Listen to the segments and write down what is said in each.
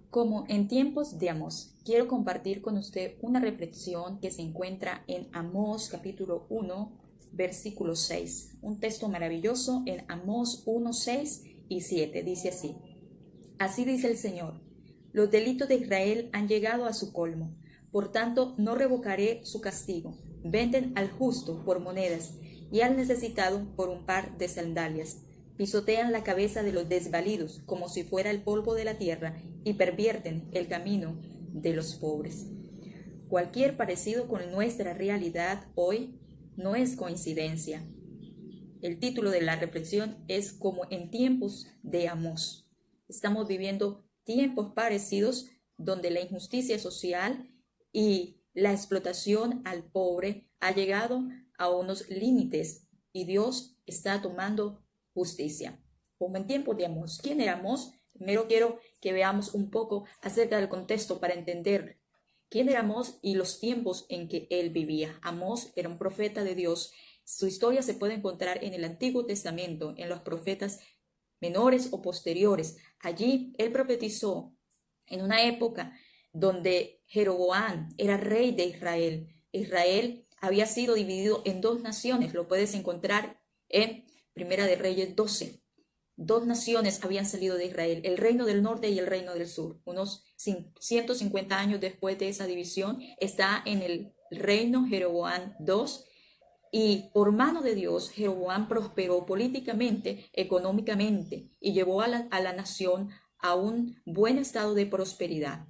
Como en tiempos de Amós, quiero compartir con usted una reflexión que se encuentra en Amós capítulo 1, versículo 6. Un texto maravilloso en Amós 1, 6 y 7. Dice así: Así dice el Señor: los delitos de Israel han llegado a su colmo, por tanto no revocaré su castigo. Venden al justo por monedas y al necesitado por un par de sandalias. Pisotean la cabeza de los desvalidos como si fuera el polvo de la tierra y pervierten el camino de los pobres. Cualquier parecido con nuestra realidad hoy no es coincidencia. El título de la reflexión es Como en tiempos de Amós. Estamos viviendo tiempos parecidos donde la injusticia social y la explotación al pobre ha llegado a unos límites y Dios está tomando justicia. Como en tiempos de Amós. ¿Quién era Amós? Primero quiero que veamos un poco acerca del contexto para entender quién era Amós y los tiempos en que él vivía. Amós era un profeta de Dios. Su historia se puede encontrar en el Antiguo Testamento, en los profetas menores o posteriores. Allí él profetizó en una época donde Jeroboam era rey de Israel. Israel había sido dividido en dos naciones. Lo puedes encontrar en Primera de Reyes 12. Dos naciones habían salido de Israel, el reino del norte y el reino del sur. Unos 150 años después de esa división está en el reino Jeroboam II, y por mano de Dios Jeroboam prosperó políticamente, económicamente, y llevó a la nación a un buen estado de prosperidad.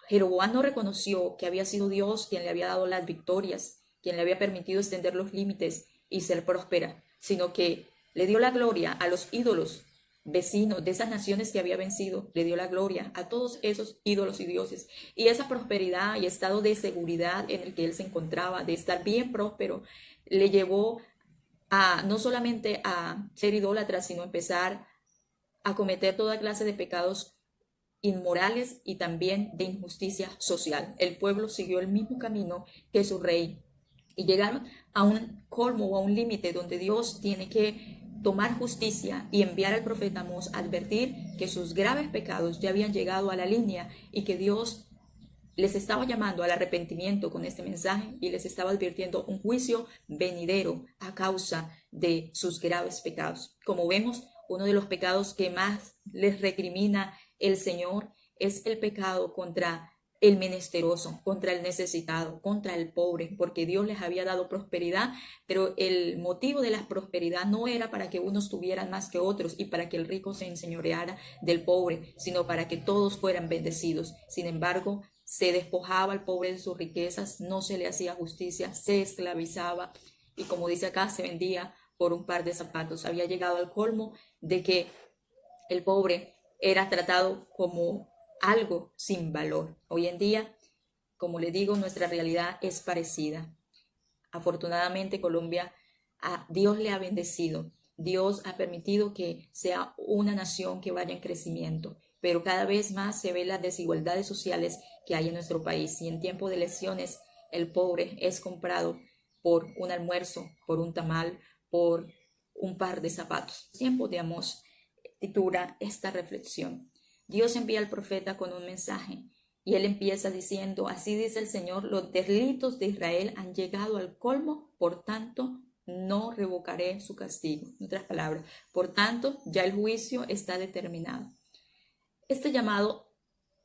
Jeroboam no reconoció que había sido Dios quien le había dado las victorias, quien le había permitido extender los límites y ser próspera, sino que le dio la gloria a los ídolos vecinos de esas naciones que había vencido, le dio la gloria a todos esos ídolos y dioses. Y esa prosperidad y estado de seguridad en el que él se encontraba, de estar bien próspero, le llevó a no solamente a ser idólatra, sino a empezar a cometer toda clase de pecados inmorales y también de injusticia social. El pueblo siguió el mismo camino que su rey y llegaron a un colmo o a un límite donde Dios tiene que tomar justicia y enviar al profeta Amós a advertir que sus graves pecados ya habían llegado a la línea y que Dios les estaba llamando al arrepentimiento con este mensaje y les estaba advirtiendo un juicio venidero a causa de sus graves pecados. Como vemos, uno de los pecados que más les recrimina el Señor es el pecado contra el menesteroso, contra el necesitado, contra el pobre, porque Dios les había dado prosperidad, pero el motivo de la prosperidad no era para que unos tuvieran más que otros y para que el rico se enseñoreara del pobre, sino para que todos fueran bendecidos. Sin embargo, se despojaba al pobre de sus riquezas, no se le hacía justicia, se esclavizaba y, como dice acá, se vendía por un par de zapatos. Había llegado al colmo de que el pobre era tratado como algo sin valor. Hoy en día, como le digo, nuestra realidad es parecida. Afortunadamente, Colombia, Dios le ha bendecido. Dios ha permitido que sea una nación que vaya en crecimiento, pero cada vez más se ven las desigualdades sociales que hay en nuestro país. Y en tiempo de elecciones, el pobre es comprado por un almuerzo, por un tamal, por un par de zapatos. Tiempo de Amós titula esta reflexión. Dios envía al profeta con un mensaje y él empieza diciendo: así dice el Señor, los delitos de Israel han llegado al colmo, por tanto no revocaré su castigo. En otras palabras, por tanto ya el juicio está determinado. Este llamado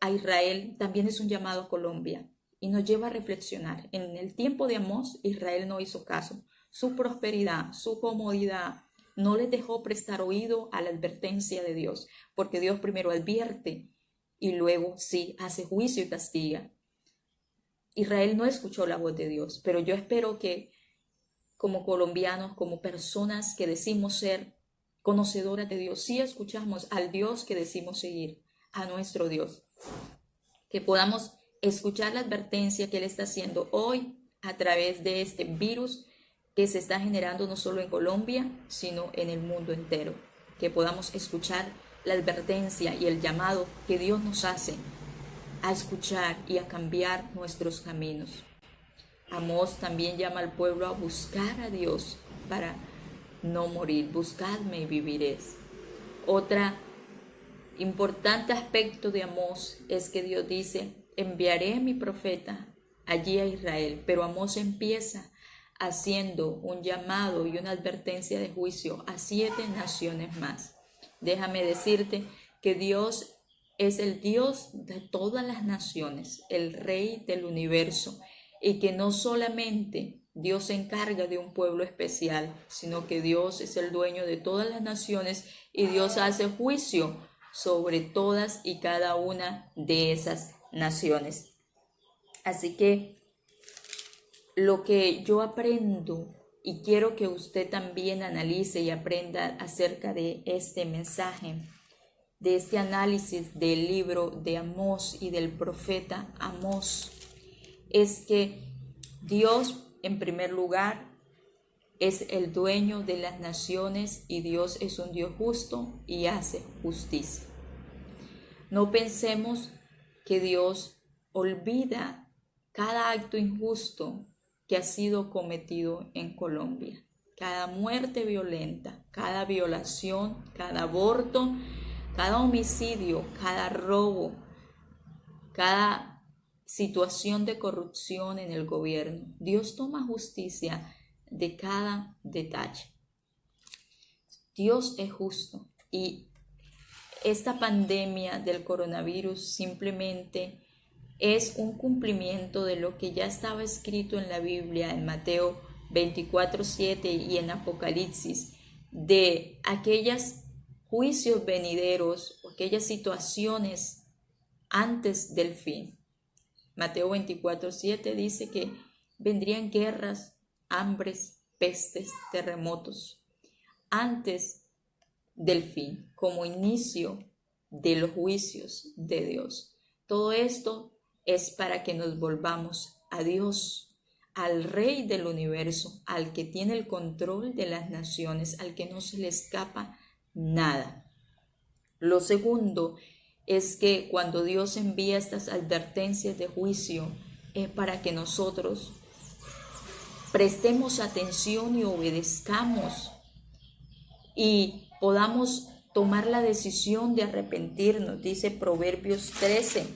a Israel también es un llamado a Colombia y nos lleva a reflexionar. En el tiempo de Amós, Israel no hizo caso. Su prosperidad, su comodidad no les dejó prestar oído a la advertencia de Dios, porque Dios primero advierte y luego sí hace juicio y castiga. Israel no escuchó la voz de Dios, pero yo espero que como colombianos, como personas que decimos ser conocedoras de Dios, sí escuchamos al Dios que decimos seguir, a nuestro Dios, que podamos escuchar la advertencia que Él está haciendo hoy a través de este virus que se está generando no solo en Colombia, sino en el mundo entero. Que podamos escuchar la advertencia y el llamado que Dios nos hace a escuchar y a cambiar nuestros caminos. Amós también llama al pueblo a buscar a Dios para no morir. Buscadme y viviréis. Otra Importante aspecto de Amós es que Dios dice, enviaré a mi profeta allí a Israel, pero Amós empieza haciendo un llamado y una advertencia de juicio a 7 naciones más. Déjame decirte que Dios es el Dios de todas las naciones, el Rey del universo, y que no solamente Dios se encarga de un pueblo especial, sino que Dios es el dueño de todas las naciones y Dios hace juicio sobre todas y cada una de esas naciones. Así que lo que yo aprendo y quiero que usted también analice y aprenda acerca de este mensaje, de este análisis del libro de Amós y del profeta Amós, es que Dios, en primer lugar, es el dueño de las naciones y Dios es un Dios justo y hace justicia. No pensemos que Dios olvida cada acto injusto que ha sido cometido en Colombia. Cada muerte violenta, cada violación, cada aborto, cada homicidio, cada robo, cada situación de corrupción en el gobierno. Dios toma justicia de cada detalle. Dios es justo y esta pandemia del coronavirus simplemente es un cumplimiento de lo que ya estaba escrito en la Biblia, en Mateo 24:7 y en Apocalipsis, de aquellos juicios venideros o aquellas situaciones antes del fin. Mateo 24:7 dice que vendrían guerras, hambres, pestes, terremotos, antes del fin, como inicio de los juicios de Dios. Todo esto es para que nos volvamos a Dios, al Rey del universo, al que tiene el control de las naciones, al que no se le escapa nada. Lo segundo es que cuando Dios envía estas advertencias de juicio es para que nosotros prestemos atención y obedezcamos y podamos tomar la decisión de arrepentirnos. Dice Proverbios 13,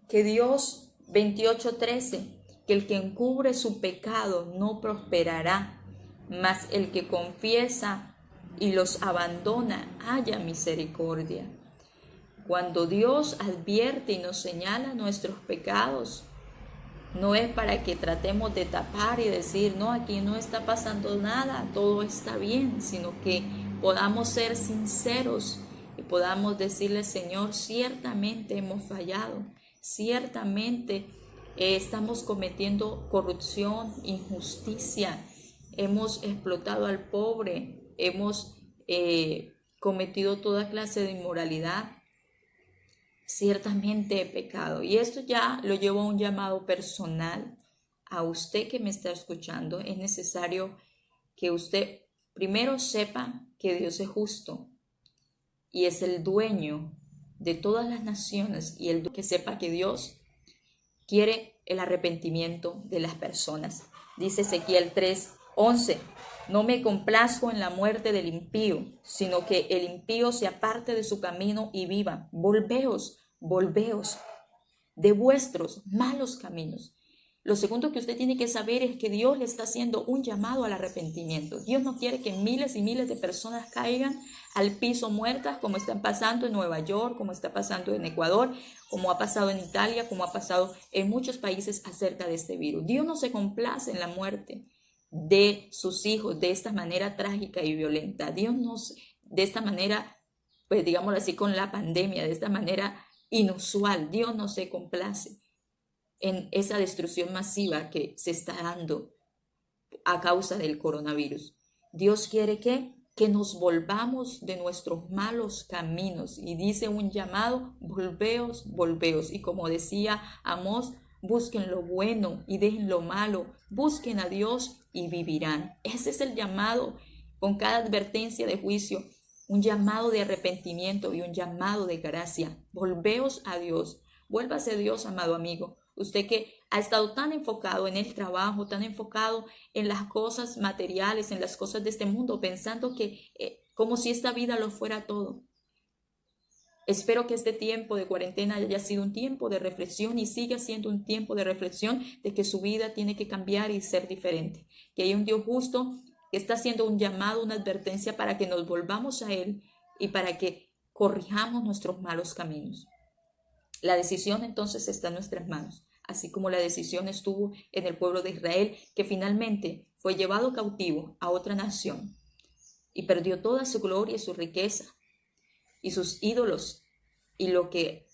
que Dios 28:13, que el que encubre su pecado no prosperará, mas el que confiesa y los abandona halla misericordia. Cuando Dios advierte y nos señala nuestros pecados, no es para que tratemos de tapar y decir, no, aquí no está pasando nada, todo está bien, sino que podamos ser sinceros y podamos decirle, Señor, ciertamente hemos fallado, ciertamente estamos cometiendo corrupción, injusticia, hemos explotado al pobre, hemos cometido toda clase de inmoralidad. Ciertamente he pecado. Y esto ya lo llevo a un llamado personal a usted que me está escuchando. Es necesario que usted primero sepa que Dios es justo y es el dueño de todas las naciones, y el que sepa que Dios quiere el arrepentimiento de las personas. Dice Ezequiel 3:11, no me complazco en la muerte del impío, sino que el impío se aparte de su camino y viva. Volveos de vuestros malos caminos. Lo segundo que usted tiene que saber es que Dios le está haciendo un llamado al arrepentimiento. Dios no quiere que miles y miles de personas caigan al piso muertas, como están pasando en Nueva York, como está pasando en Ecuador, como ha pasado en Italia, como ha pasado en muchos países acerca de este virus. Dios no se complace en la muerte de sus hijos de esta manera trágica y violenta. Dios nos, de esta manera, pues digámoslo así, con la pandemia, de esta manera inusual, Dios no se complace en esa destrucción masiva que se está dando a causa del coronavirus. Dios quiere que nos volvamos de nuestros malos caminos, y dice un llamado, volveos. Y como decía Amós, busquen lo bueno y dejen lo malo, busquen a Dios y vivirán. Ese es el llamado, con cada advertencia de juicio, un llamado de arrepentimiento y un llamado de gracia. Volveos a Dios, vuélvase a Dios, amado amigo. Usted que ha estado tan enfocado en el trabajo, tan enfocado en las cosas materiales, en las cosas de este mundo, pensando que como si esta vida lo fuera todo. Espero que este tiempo de cuarentena haya sido un tiempo de reflexión y siga siendo un tiempo de reflexión de que su vida tiene que cambiar y ser diferente. Que hay un Dios justo que está haciendo un llamado, una advertencia para que nos volvamos a Él y para que corrijamos nuestros malos caminos. La decisión entonces está en nuestras manos, así como la decisión estuvo en el pueblo de Israel, que finalmente fue llevado cautivo a otra nación y perdió toda su gloria y su riqueza y sus ídolos y lo que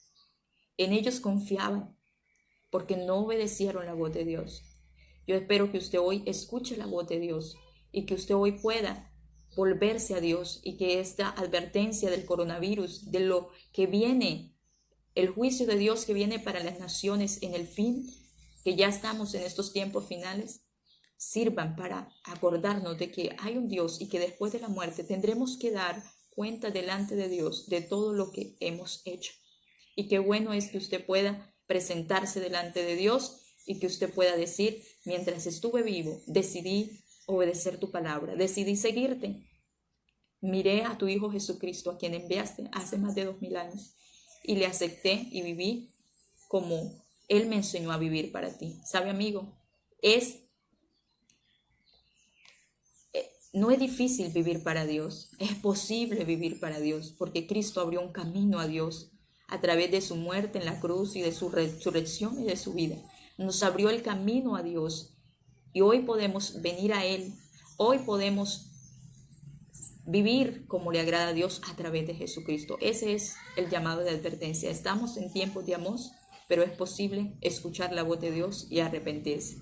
en ellos confiaban, porque no obedecieron la voz de Dios. Yo espero que usted hoy escuche la voz de Dios y que usted hoy pueda volverse a Dios y que esta advertencia del coronavirus, de lo que viene, el juicio de Dios que viene para las naciones en el fin, que ya estamos en estos tiempos finales, sirvan para acordarnos de que hay un Dios y que después de la muerte tendremos que dar cuenta delante de Dios de todo lo que hemos hecho. Y qué bueno es que usted pueda presentarse delante de Dios y que usted pueda decir: mientras estuve vivo, decidí obedecer tu palabra, decidí seguirte. Miré a tu Hijo Jesucristo, a quien enviaste hace más de 2000 años, y le acepté y viví como Él me enseñó a vivir para ti. ¿Sabe, amigo? No es difícil vivir para Dios, es posible vivir para Dios, porque Cristo abrió un camino a Dios a través de su muerte en la cruz y de su resurrección y de su vida. Nos abrió el camino a Dios y hoy podemos venir a Él, hoy podemos vivir como le agrada a Dios a través de Jesucristo. Ese es el llamado de advertencia. Estamos en tiempos de amor, pero es posible escuchar la voz de Dios y arrepentirse.